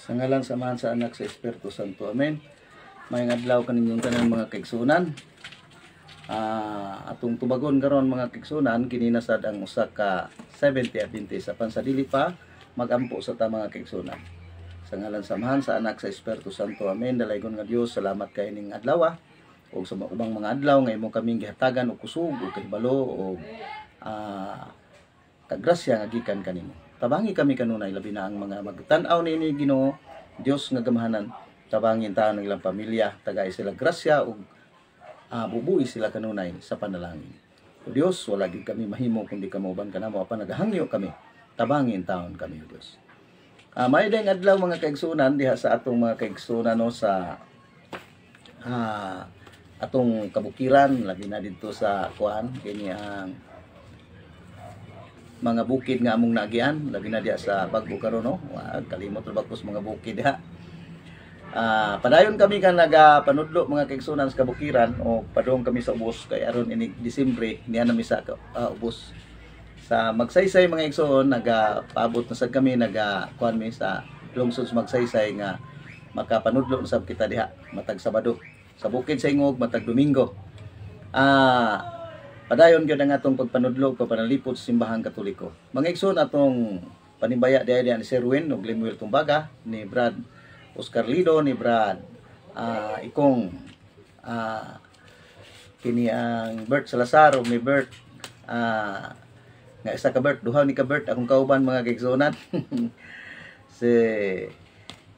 Sa ngalan, samahan sa Anak, sa Espiritu Santo. Amen. May adlaw kaninyong tanan mga kaigsunan. Atong tubagon karon mga kaigsunan, kininasad ang usa ka 70 Adventist apan sa dili pa magampo sa ta mga kaigsunan. Sa ngalan, samahan sa Anak, sa Espiritu Santo. Amen. Dalaygon nga Dios, salamat kay ning adlaw o sa ubang mga adlaw nga imo kaming gihatagan og kusog o kahibalo o kagrasya nga gikan kanimo. Tabangi kami kanunay labi na ang mga magtan-aw niini Ginoo, Dios nga gamahanan. Tabangin ta ang ilang pamilya, tagay sila grasya ug bubuhi sila kanunay sa panalangin. O Dios, wala gid kami mahimo kundi kamauban kanamo apan nagahangyo kami. Tabangin taon kami, O Dios. May dayng adlaw mga kaigsunan diha sa atong mga kaigsunan no sa atong kabukiran labi na dito sa kuan kini ang mga bukid nga among nagian labi na diha sa Bagbo karon no. Kalimot ra bagkos mga bukid diha. Padayon kami kan nagapanudlo mga kaigsunan sa kabukiran o padung kami sa ubos kay aron ini Disyembre niya na misa ubos. Sa magsaysay mga igsoon nagapaabot na sad kami kuan mi sa lungsod sa magsaysay nga makapanudlo na sab kita diha matag Sabado. Sa bukid sa Ingog matag Domingo. Padayon gyud ang atong pagpanudlo panalipod sa simbahang Katoliko. Mga igsoon atong panimbaya diha ni Sir Win ug Lemuel Tumbaga, ni Brad Oscar Lido, ni Brad Ikong kini ang Bert Salazar ug ni Bert nga isa ka Bert, duha ni ka Bert akong kauban mga kaigsunan. Si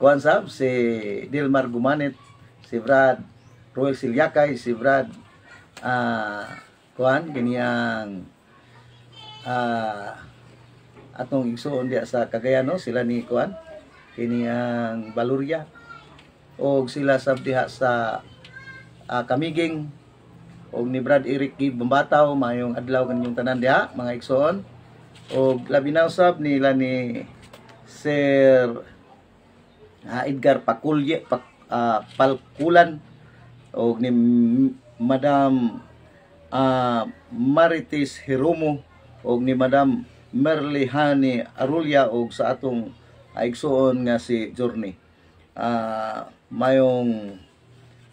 Juan Sab, si Dilmar Gumanet, si Brad Roel Silyakay, si Brad kuan ganiyang atong igsoon diya sa Cagayan no, sila ni kuan kiniyang Baluria og sila sab diha sa Kamiging og ni Brad Eric Bambataw mayong adlaw kaninyong tanan diha mga igsoon og labi na usab nila ni Sir Edgar Palkulan og ni Madam Marites Hiromo og ni Madam Merlihani Arulia og sa atong igsoon nga si Journey. Mayong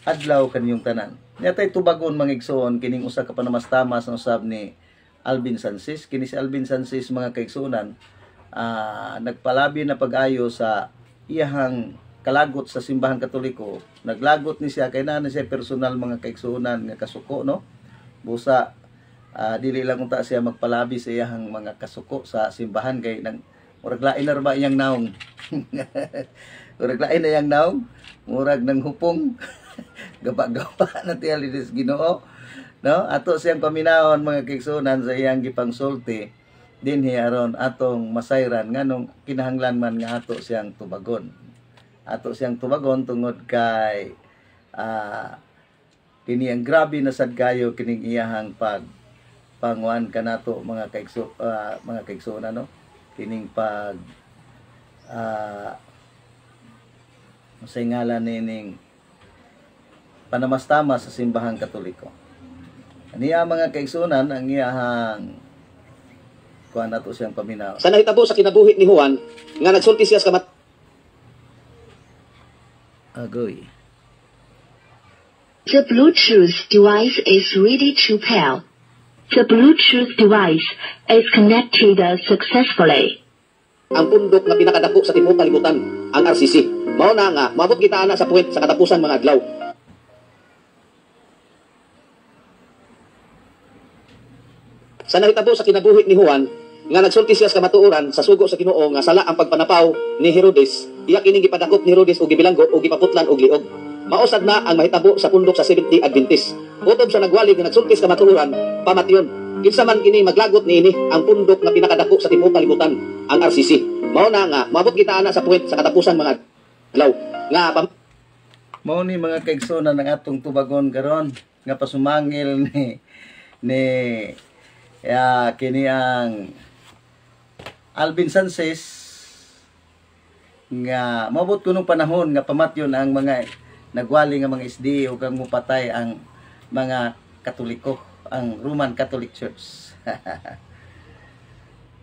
adlaw kaninyong tanan. Nyatay tubagon mga igsoon kining usa ka panamastamas ang usab ni Alvin Sansis. Kini si Alvin Sansis mga kaigsunan nagpalabi na pag-ayo sa iyahang kalagot sa simbahan Katoliko. Naglagot ni siya kay na siya personal mga kaigsunan nga kasuko no. Busa dili lang unta siya magpalabi sa iyahang mga kasuko sa simbahan kay nang murag lain na ba iyang naong. Murag lain na iyang naong, murag nang hupong. Gaba-gaba na tiya linis Ginoo. No? Ato siyang paminahon mga kaigsunan sa iyang gipangsulti dinhi aron atong masayran nganong kinahanglan man nga ato siyang tubagon. Ato siyang tubagon tungod kay kini ang grabe na sad kayo kining iyahang panguan kanato mga kaigsunan no. Kining sa ngalan nining panamastama sa simbahang Katoliko. Aniya mga kaigsunan ang iyahang kuan nato siyang paminaw. Sa nahitabo sa kinabuhi ni Juan nga nagsulti siya sa agoy. The Bluetooth device is ready to pair. The Bluetooth device is connected successfully. Ang pundok nga pinakadako sa tibuok kalibutan, ang RCC. Mao na nga maabot kita ana sa puwet sa katapusan mga adlaw. Sa nahitabo sa kinabuhi ni Juan nga nagsulti siya sa matuoran sa sugo sa Ginoo nga sala ang pagpanapaw ni Herodes, iya kining gipadakop ni Herodes og gibilanggo og gipaputlan og liog. Mausad na ang mahitabo sa pundok sa 70 Adventist. Utob sa nagwalig nga nagsulti sa matuoran, pamatyon. Kinsa man kini maglagot niini ang pundok nga pinakadako sa tibuok kalibutan, ang RCC. Mao na nga maabot kita ana sa puwet sa katapusan mga adlaw nga Mao ni mga kaigsunan ng atong tubagon karon nga pasumangil ni kini ang Alvin Sansis nga maabot kunong panahon nga pamatyon ang mga nagwali nga mga SD o kang mupatay ang mga Katoliko, ang Roman Catholic Church.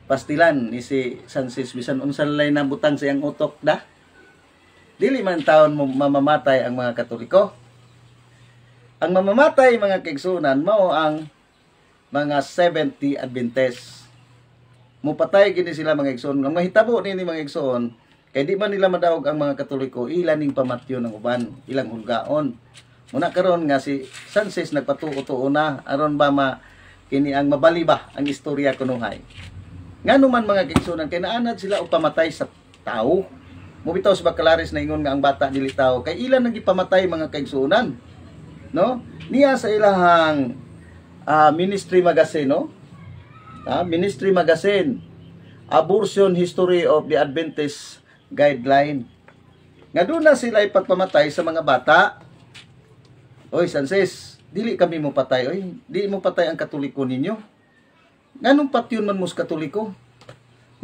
Pastilan ni si Sansis bisan unsa lay nabutang sa iyang utok da. Dili man taon mamamatay ang mga Katoliko. Ang mamamatay mga kaigsunan mao ang mga 70 Adventist. Mupatay gini sila mga igsoon. Ang mahitabo nini mga igsoon, kay di man nila madawog ang mga Katoliko, ilan ning pamatyo ng uban, ilang hulgaon. Muna karon nga si Sanchez nagpatuo-tuo na aron ba kini ang mabali ba ang istorya kunuhay. Ngano man mga kaigsunan, kay naanad sila og pamatay sa tao. Mubitaw sa Bacalaris na ingon nga ang bata dili tao, kay ilan nang gipamatay mga kaigsunan. No? Niya sa ilahang ministry magazine, no? Ministry magazine, Abortion History of the Adventist Guideline. Nga doon na sila ipagpamatay sa mga bata. Oy, Sanchez, dili kami mo patay. Oy, di mo patay ang Katoliko ninyo. Nganong patyon man mo sa Katoliko?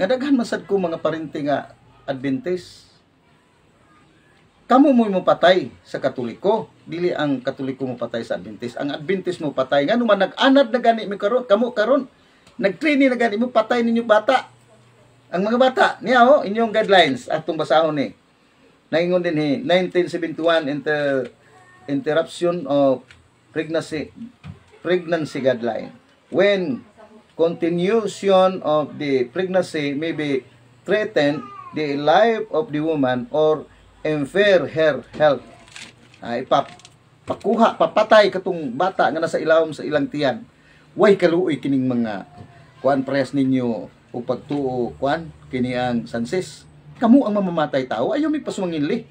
Nga daghan masad ko mga parente nga Adventist. Kamu mo patay sa Katoliko, dili ang Katoliko mo patay sa Adventist. Ang Adventist mo patay. Ngano man nag-anad na gani mi karon, kamo karon nag-training na gani mo patay ninyo bata. Ang mga bata niya inyong guidelines atong basahon ni. Naingon din 1971 interruption of pregnancy guideline. When continuation of the pregnancy may be threaten the life of the woman or impair her health. Papatay katong bata nga nasa ilawom sa ilang tiyan. Way kaluoy kining mga kuan press ninyo o pagtuo kuan kini ang Sanchez. Kamu ang mamamatay tao, ayo mi pasumangili.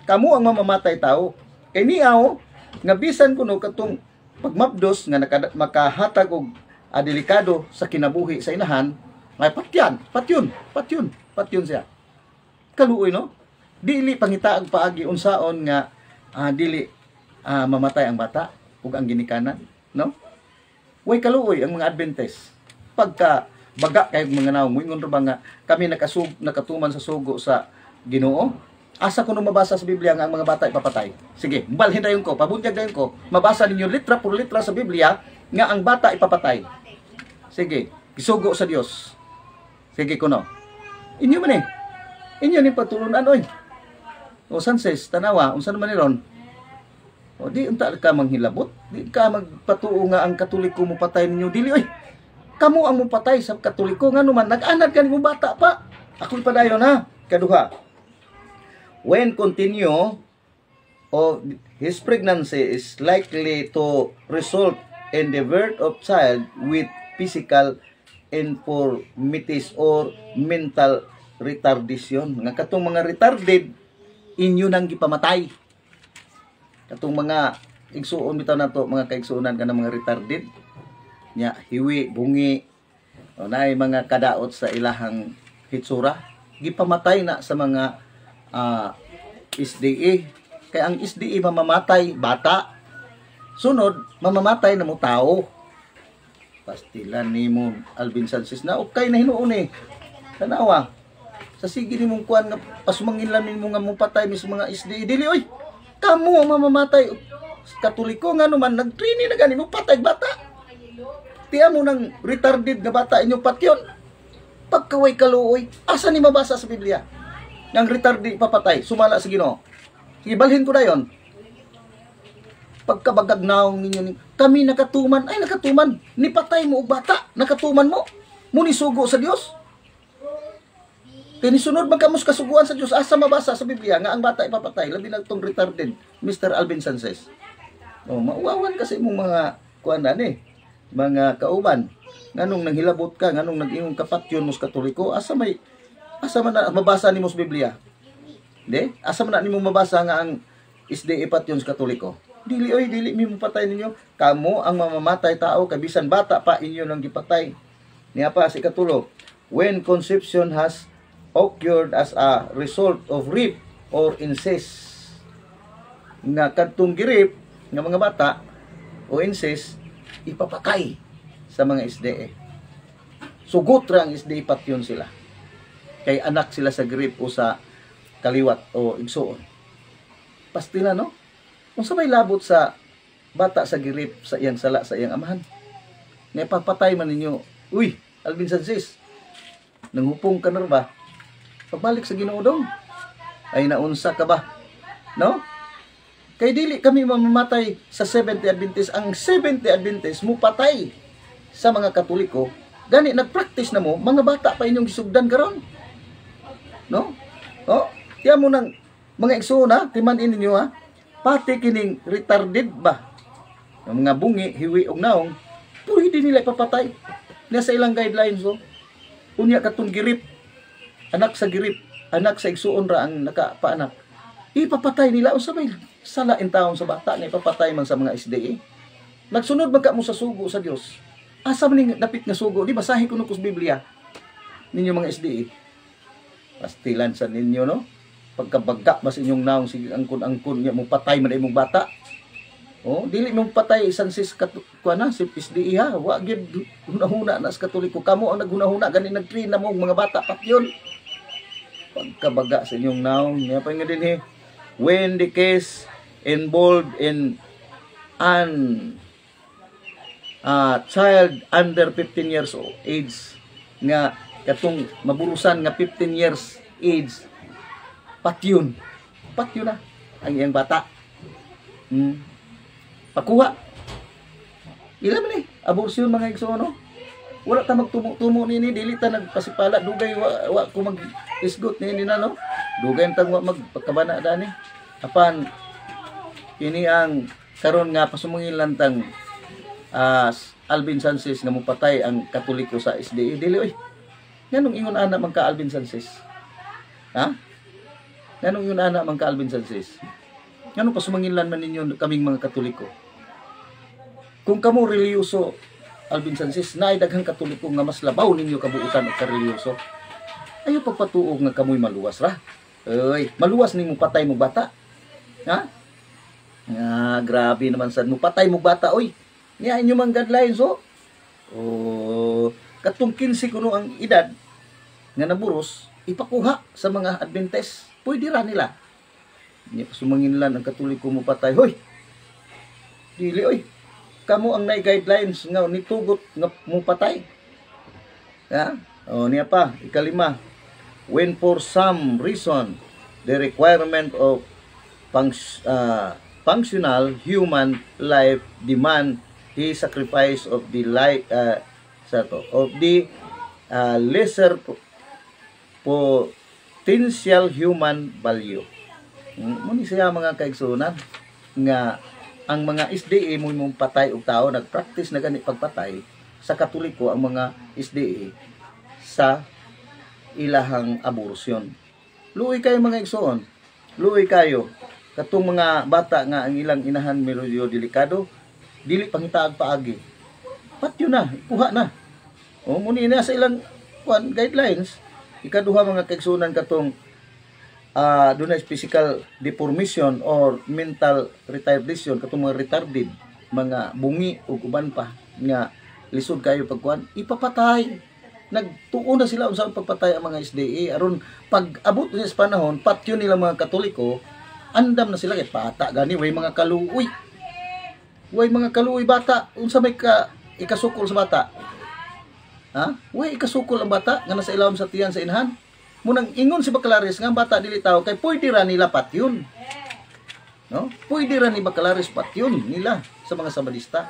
Kamu ang mamamatay tao. Kay niaw nga bisan kuno katong pagmapdos nga makahatag og delikado sa kinabuhi sa inahan, ngay patyon siya. Kaluoy no? Dili pangitaag paagi unsaon nga dili mamatay ang bata ug ang ginikanan, no? Way kaluoy ang mga Adventist. Pagka baga kay mga naong moingon ra ba nga kami nakatuman sa sugo sa Ginoo? Asa kuno mabasa sa Biblia nga ang mga bata ipapatay? Sige, balhin dayon ko, pabunyag dayon ko, mabasa ninyo litra por litra sa Biblia nga ang bata ipapatay. Sige, isugo sa Dios. Sige kuno. Inyo man inyo ni patulunan oy. O Sanchez, tanawa, unsa naman ni ron? O di unta ka manghilabot, di ka magpatuo nga ang Katoliko mo patay ninyo dili oy. Kamu ang mo patay sa Katoliko ngano man nag-anad ka nimo bata pa. Ako padayon ha. Kaduha. When continue of his pregnancy is likely to result in the birth of child with physical infirmities or mental retardation. Nga katong mga retarded inyo nang gipamatay. Katong mga igsuon bitaw nato mga kaigsuonan kanang mga retarded nya hiwi bungi o naay mga kadaot sa ilahang hitsura gipamatay na sa mga SDA. Kay ang SDA mamamatay bata. Sunod mamamatay na mo tao. Pastilan nimo Alvin Sanchez na okay na hinuon tanawa. Sa sige ni mong kuan nga pasumangin lang nimo nga mong patay mis mga SDA dili oy. Kamu ang mamamatay Katoliko ngano man nagtraining na gani mo patay bata. Tiya mo nang retarded nga bata inyo patyon. Pagkaway kaluoy, asa ni mabasa sa Biblia? Yang retarded papatay, sumala sa Ginoo. Sige balhin ko dayon. Pagkabagagnaong ninyo ni kami nakatuman, ay nakatuman, ni patay mo og bata, nakatuman mo. Muni sugo sa Dios. Tinisunod magkamos kasuguan sa Dios asa mabasa sa Biblia nga ang bata ipapatay labi na tong retarded Mr. Alvin Sanchez. Oh, mauwawan kasi mong mga kuan mga kauban. Nganong nanghilabot ka, nganong nag-ingong kapatyon mo sa Katoliko, asa man na mabasa nimo sa Biblia? Di? Asa man na nimo mabasa nga ang isde ipatyon sa Katoliko? Dili mi patay ninyo. Kamo ang mamamatay tao kabisan bata pa inyo nang gipatay. Niya pa si katulo. When conception has occurred as a result of rape or incest. Nga kadtong girip nga mga bata o incest ipapatay sa mga SDE. Sugot ra ang SDE patyon sila. Kay anak sila sa girip o sa kaliwat o igsuon. Pastila no? Kung sabay labot sa bata sa girip sa iyang sala sa iyang amahan. Nga ipapatay man ninyo. Uy, Alvin Sanchez, nanghupong ka na ba? Pagbalik sa Ginoo dong. Ay naunsa ka ba? No? Kay dili kami mamamatay sa 70 Adventist. Ang 70 Adventist mo patay sa mga Katoliko. Gani nagpractice na mo, mga bata pa inyong gisugdan karon. No? Oh, tiyan mo nang mga igsoon ha, timan-in ninyo ha. Pati kining retarded ba? Ang mga bungi, hiwi og naong, pwede nila ipapatay. Nasa ilang guidelines so. Unya katong girip, anak sa girip, anak sa igsoon ra ang nakapaanak. Ipapatay nila o sabay sala in taon sa bata na ipapatay man sa mga SDA. Nagsunod ba ka mo sa sugo sa Dios? Asa man ning dapit nga sugo? Di basahi ko nung Biblia ninyo mga SDA. Pastilan sa ninyo no? Pagkabagka mas inyong naong sige angkon-angkon nga mo patay man imong bata. Oh, dili mo patay sansis kuana si SDA ha. Wa gyud hunahuna na sa Katoliko. Kamo ang naghunahuna gani nag-train na mo mga bata patyon. Pagkabaga sa inyong naong nya pa nga dinhi. When the case involved in an child under 15 years of age nga katong maburusan nga 15 years age patyon na ang iyang bata. Pakuha ila man abortion mga igsoon no? Wala ta magtumo-tumo nini, dili ta nagpasipala dugay wa ko mag-isgot nini na no. Dugay tang wa magpakabana dani. Apan ini ang karon nga pasumungin lantang Alvin Sanchez nga mopatay ang Katoliko sa SDA. Dili oy. Nganong ingon ana man ka Alvin Sanchez? Ha? Nganong ingon ana man ka Alvin Sanchez? Nganong pasumungin man ninyo kaming mga Katoliko? Kung kamo reliyoso Alvin Sanchez, na daghang Katoliko nga mas labaw ninyo kabuutan at kareliyoso. Ayaw pagpatuog nga kamoy maluwas ra. Oy, maluwas ning mo patay mo bata. Ha? Grabe naman sad mo patay mo bata oy. Niya inyo man guidelines so. Oh, katong 15 kuno ang edad nga naburos, ipakuha sa mga Adventist. Pwede ra nila. Niya sumanginlan ang Katoliko mo patay. Hoy. Dili oy. Kamo ang nay guidelines nga nitugot nga mo patay. Ha? O niya pa, ikalima. When for some reason the requirement of functional human life demand the sacrifice of the life lesser potential human value. Muni siya mga kaigsunan nga ang mga SDA mo mong patay og tao nagpractice na gani pagpatay sa Katoliko ang mga SDA sa ilahang abortion. Luoy kayo mga igsoon. Luoy kayo katong mga bata nga ang ilang inahan medyo delikado, dili pangitaag paagi. Patyo na, kuha na. O muni na sa ilang guidelines. Ikaduha mga kaigsunan katong dunay physical deformation or mental retardation katong mga retarded, mga bungi ug uban pa nga lisod kayo pagkuan, ipapatay. Nagtuon na sila unsa ang pagpatay ang mga SDA aron pag abot sa panahon patyo nila mga Katoliko, andam na sila kay pata gani way mga kaluoy. Way mga kaluoy bata, unsa may ikasukol sa bata? Ha? Way ikasukol ang bata nga nasa ilawom sa tiyan sa inhan. Munang ingon si Bacalaris nga ang bata dili tao kay pwede ra nila patyon. No? Pwede ra ni Bacalaris patyon nila sa mga Sabadista.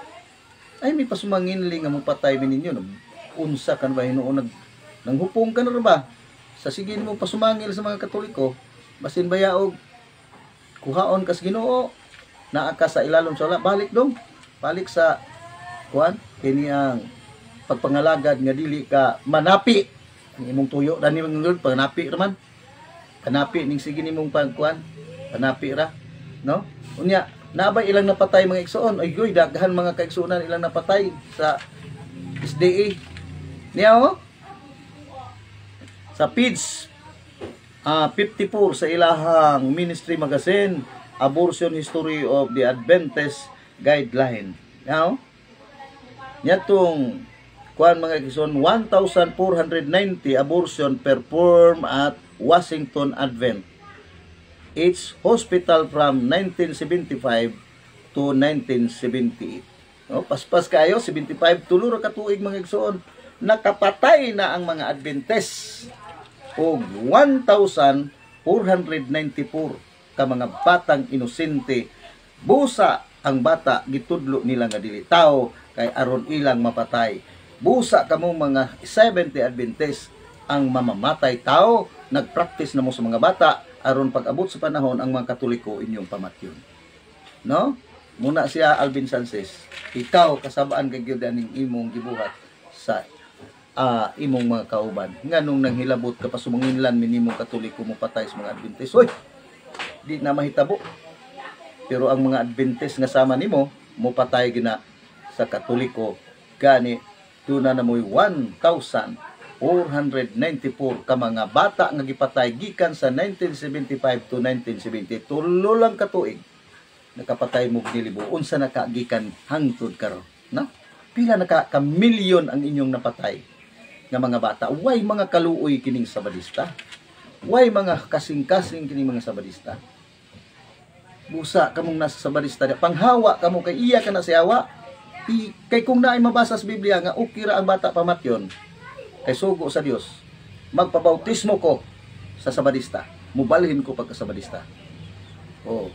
Ay may pasumanginli nga mo patay ninyo no. Unsa kan ba hinuon nanghupong ka na ra ba? Sa sige mo pasumangil sa mga Katoliko, basin bayaog kuhaon kas Ginoo, naa ka sa ilalom sa wala, balik dong. Balik sa kuan kini ang pagpangalagad nga dili ka manapi. Ang imong tuyo dani mangul panapi ra man. Panapi ning sige nimong pagkuan, panapi ra, no? Unya, nabay ilang napatay mga igsoon. Ay goy, daghan mga kaigsuonan ilang napatay sa SDA. Niya oh. Sa page 54 sa ilahang Ministry Magazine, Abortion History of the Adventist Guideline. Now, nyatong kuan mga igsoon 1,490 abortion performed at Washington Advent Each hospital from 1975 to 1978. No, paspas kayo 75 tulo ra ka tuig mga igsoon nakapatay na ang mga Adventist og 1,490 494 ka mga batang inosente. Busa ang bata gitudlo nila nga dili tao kay aron ilang mapatay. Busa kamo mga 70 Adventist ang mamamatay tao, nagpractice na mo sa mga bata aron pag-abot sa panahon ang mga Katoliko inyong pamatyon. No? Muna siya Alvin Sanchez, ikaw kasabaan kay gyud aning imong gibuhat sa imong mga kauban. Nganong nanghilabot ka pa sumanginlan minimong Katoliko mo patay sa mga Adventist. Hoy, di na mahitabo. Pero ang mga Adventist nga sama nimo mo patay gina sa Katoliko gani tuna na mo'y 1,494 ka mga bata nga gipatay gikan sa 1975 to 1970. Tulo lang ka tuig nakapatay mo nilibo. Unsa nakagikan hangtod karon, no? Pila naka ka milyon ang inyong napatay nga mga bata. Way mga kaluoy kining sabadista. Way mga kasing-kasing kining mga sabadista. Busa kamong nasa sabadista, panghawa kamo kay iya ka na siyawa. Kay kung naay mabasa sa Biblia nga ukira ang bata pamatyon kay sugo sa Dios, magpabautismo ko sa sabadista, mubalhin ko pagka sabadista. Oh,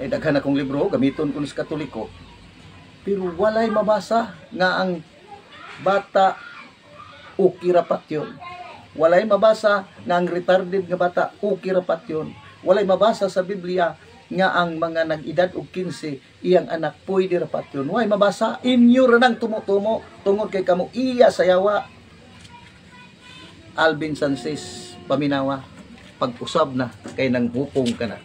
ay daghan akong libro gamiton ko sa Katoliko. Pero walay mabasa nga ang bata ukira patyon. Walay mabasa nga ang retarded nga bata ukira patyon. Walay mabasa sa Biblia nga ang mga nag-edad og 15 iyang anak pwede ra patyon. Way mabasa inyo ra nang tumutumo tungod kay kamo iya sayawa. Alvin Sanchez paminawa pag-usab na kay nang hupong ka na.